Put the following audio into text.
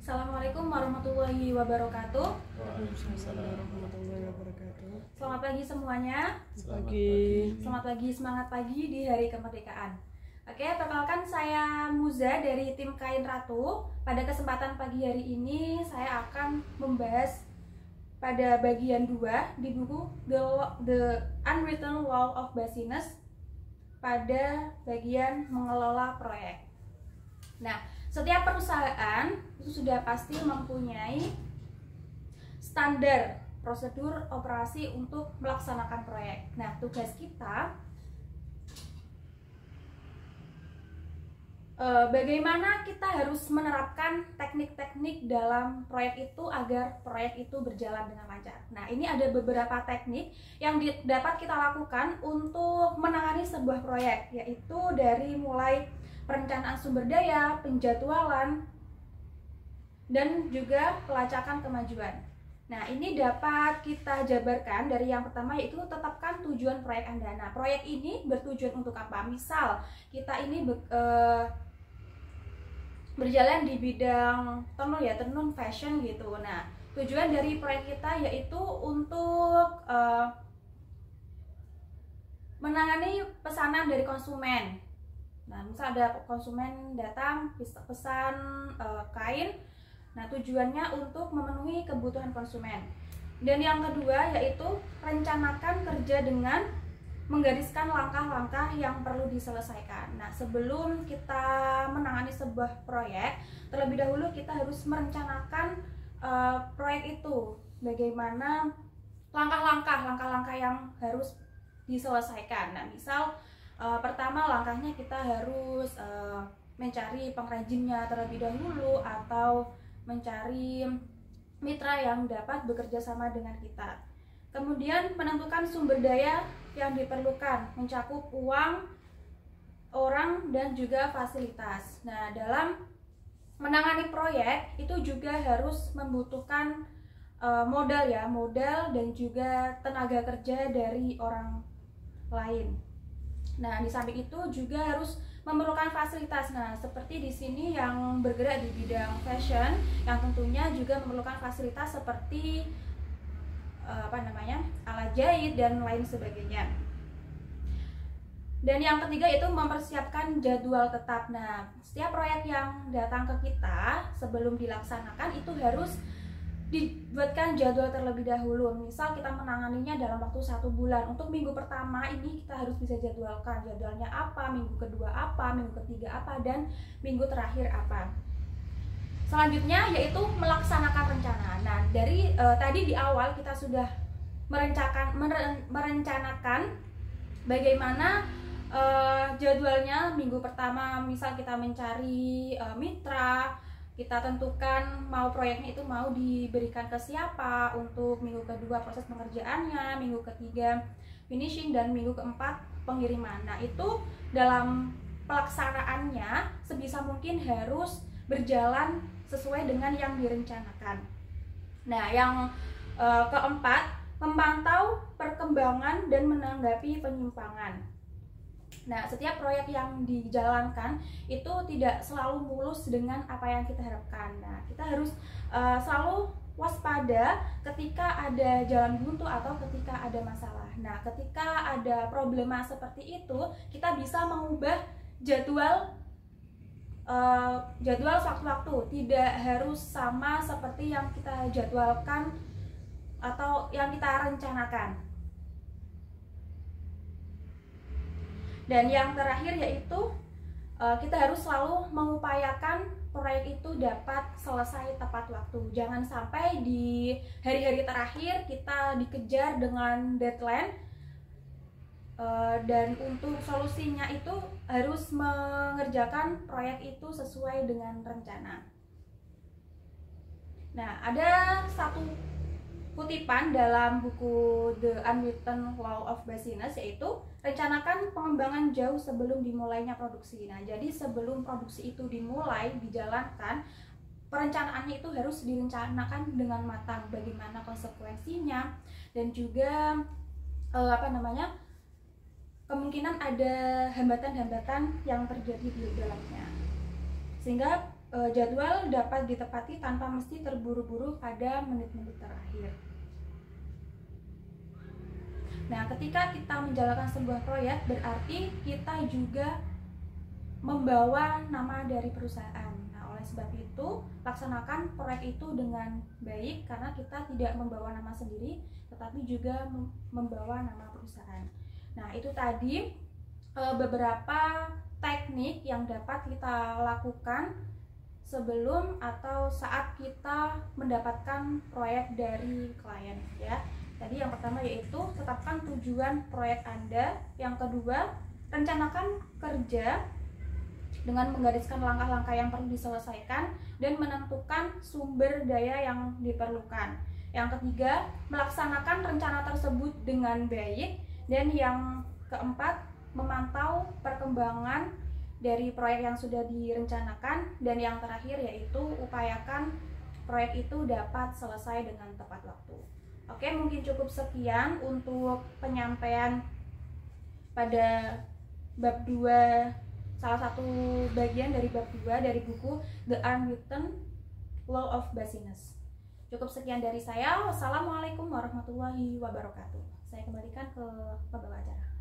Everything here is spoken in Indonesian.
Assalamualaikum warahmatullahi wabarakatuh. Waalaikumsalam warahmatullahi wabarakatuh. Selamat pagi semuanya. Selamat pagi, semangat pagi di hari kemerdekaan. Oke, perkenalkan saya Muza dari tim Kain Ratu. Pada kesempatan pagi hari ini saya akan membahas pada bagian 2 di buku The Unwritten Law of Business pada bagian mengelola proyek. Nah, setiap perusahaan itu sudah pasti mempunyai standar prosedur operasi untuk melaksanakan proyek. Nah, tugas kita bagaimana kita harus menerapkan teknik-teknik dalam proyek itu agar proyek itu berjalan dengan lancar. Nah, ini ada beberapa teknik yang dapat kita lakukan untuk menangani sebuah proyek, yaitu dari mulai perencanaan sumber daya, penjadwalan, dan juga pelacakan kemajuan. Nah, ini dapat kita jabarkan dari yang pertama, yaitu tetapkan tujuan proyek Anda. Nah, proyek ini bertujuan untuk apa? Misal kita ini berjalan di bidang tenun fashion gitu. Nah, tujuan dari proyek kita yaitu untuk menangani pesanan dari konsumen. Nah, misal ada konsumen datang pesan kain. Nah, tujuannya untuk memenuhi kebutuhan konsumen. Dan yang kedua yaitu rencanakan kerja dengan menggariskan langkah-langkah yang perlu diselesaikan. Nah, sebelum kita menangani sebuah proyek, terlebih dahulu kita harus merencanakan proyek itu. Bagaimana langkah-langkah yang harus diselesaikan. Nah, misal pertama langkahnya kita harus mencari pengrajinnya terlebih dahulu atau mencari mitra yang dapat bekerja sama dengan kita. Kemudian menentukan sumber daya yang diperlukan, mencakup uang, orang, dan juga fasilitas. Nah, dalam menangani proyek itu juga harus membutuhkan modal dan juga tenaga kerja dari orang lain. Nah, di samping itu juga harus memerlukan fasilitas. Nah, seperti di sini yang bergerak di bidang fashion, yang tentunya juga memerlukan fasilitas seperti alat jahit dan lain sebagainya. Dan yang ketiga itu mempersiapkan jadwal tetap. Nah, setiap proyek yang datang ke kita sebelum dilaksanakan itu harus dibuatkan jadwal terlebih dahulu. Misal kita menanganinya dalam waktu 1 bulan. Untuk minggu pertama ini kita harus bisa jadwalkan jadwalnya apa, minggu kedua apa, minggu ketiga apa, dan minggu terakhir apa. Selanjutnya yaitu melaksanakan rencana. Nah, dari tadi di awal kita sudah merencanakan bagaimana jadwalnya. Minggu pertama misal kita mencari mitra, kita tentukan mau proyeknya itu mau diberikan ke siapa. Untuk minggu kedua proses pengerjaannya, minggu ketiga finishing, dan minggu keempat pengiriman. Nah, itu dalam pelaksanaannya sebisa mungkin harus berjalan sesuai dengan yang direncanakan. Nah, yang keempat, memantau perkembangan dan menanggapi penyimpangan. Nah, setiap proyek yang dijalankan itu tidak selalu mulus dengan apa yang kita harapkan. Nah, kita harus selalu waspada ketika ada jalan buntu atau ketika ada masalah. Nah, ketika ada problema seperti itu, kita bisa mengubah jadwal sewaktu-waktu. Tidak harus sama seperti yang kita jadwalkan atau yang kita rencanakan. Dan yang terakhir yaitu kita harus selalu mengupayakan proyek itu dapat selesai tepat waktu. Jangan sampai di hari-hari terakhir kita dikejar dengan deadline. Dan untuk solusinya itu harus mengerjakan proyek itu sesuai dengan rencana. Nah, ada satu kutipan dalam buku The Unwritten Law of Business, yaitu rencanakan pengembangan jauh sebelum dimulainya produksi. Nah, jadi sebelum produksi itu dimulai, dijalankan, perencanaannya itu harus direncanakan dengan matang. Bagaimana konsekuensinya dan juga kemungkinan ada hambatan-hambatan yang terjadi di dalamnya, sehingga jadwal dapat ditepati tanpa mesti terburu-buru pada menit-menit terakhir. Nah, ketika kita menjalankan sebuah proyek, berarti kita juga membawa nama dari perusahaan. Nah, oleh sebab itu, laksanakan proyek itu dengan baik karena kita tidak membawa nama sendiri, tetapi juga membawa nama perusahaan. Nah, itu tadi beberapa teknik yang dapat kita lakukan sebelum atau saat kita mendapatkan proyek dari klien, ya. Tadi yang pertama yaitu tetapkan tujuan proyek Anda. Yang kedua, rencanakan kerja dengan menggariskan langkah-langkah yang perlu diselesaikan dan menentukan sumber daya yang diperlukan. Yang ketiga, melaksanakan rencana tersebut dengan baik. Dan yang keempat, memantau perkembangan dari proyek yang sudah direncanakan. Dan yang terakhir yaitu upayakan proyek itu dapat selesai dengan tepat waktu. Oke, mungkin cukup sekian untuk penyampaian pada bab 2, salah satu bagian dari bab 2 dari buku The Unwritten Law of Business. Cukup sekian dari saya. Wassalamualaikum warahmatullahi wabarakatuh. Saya kembalikan ke pembawa acara.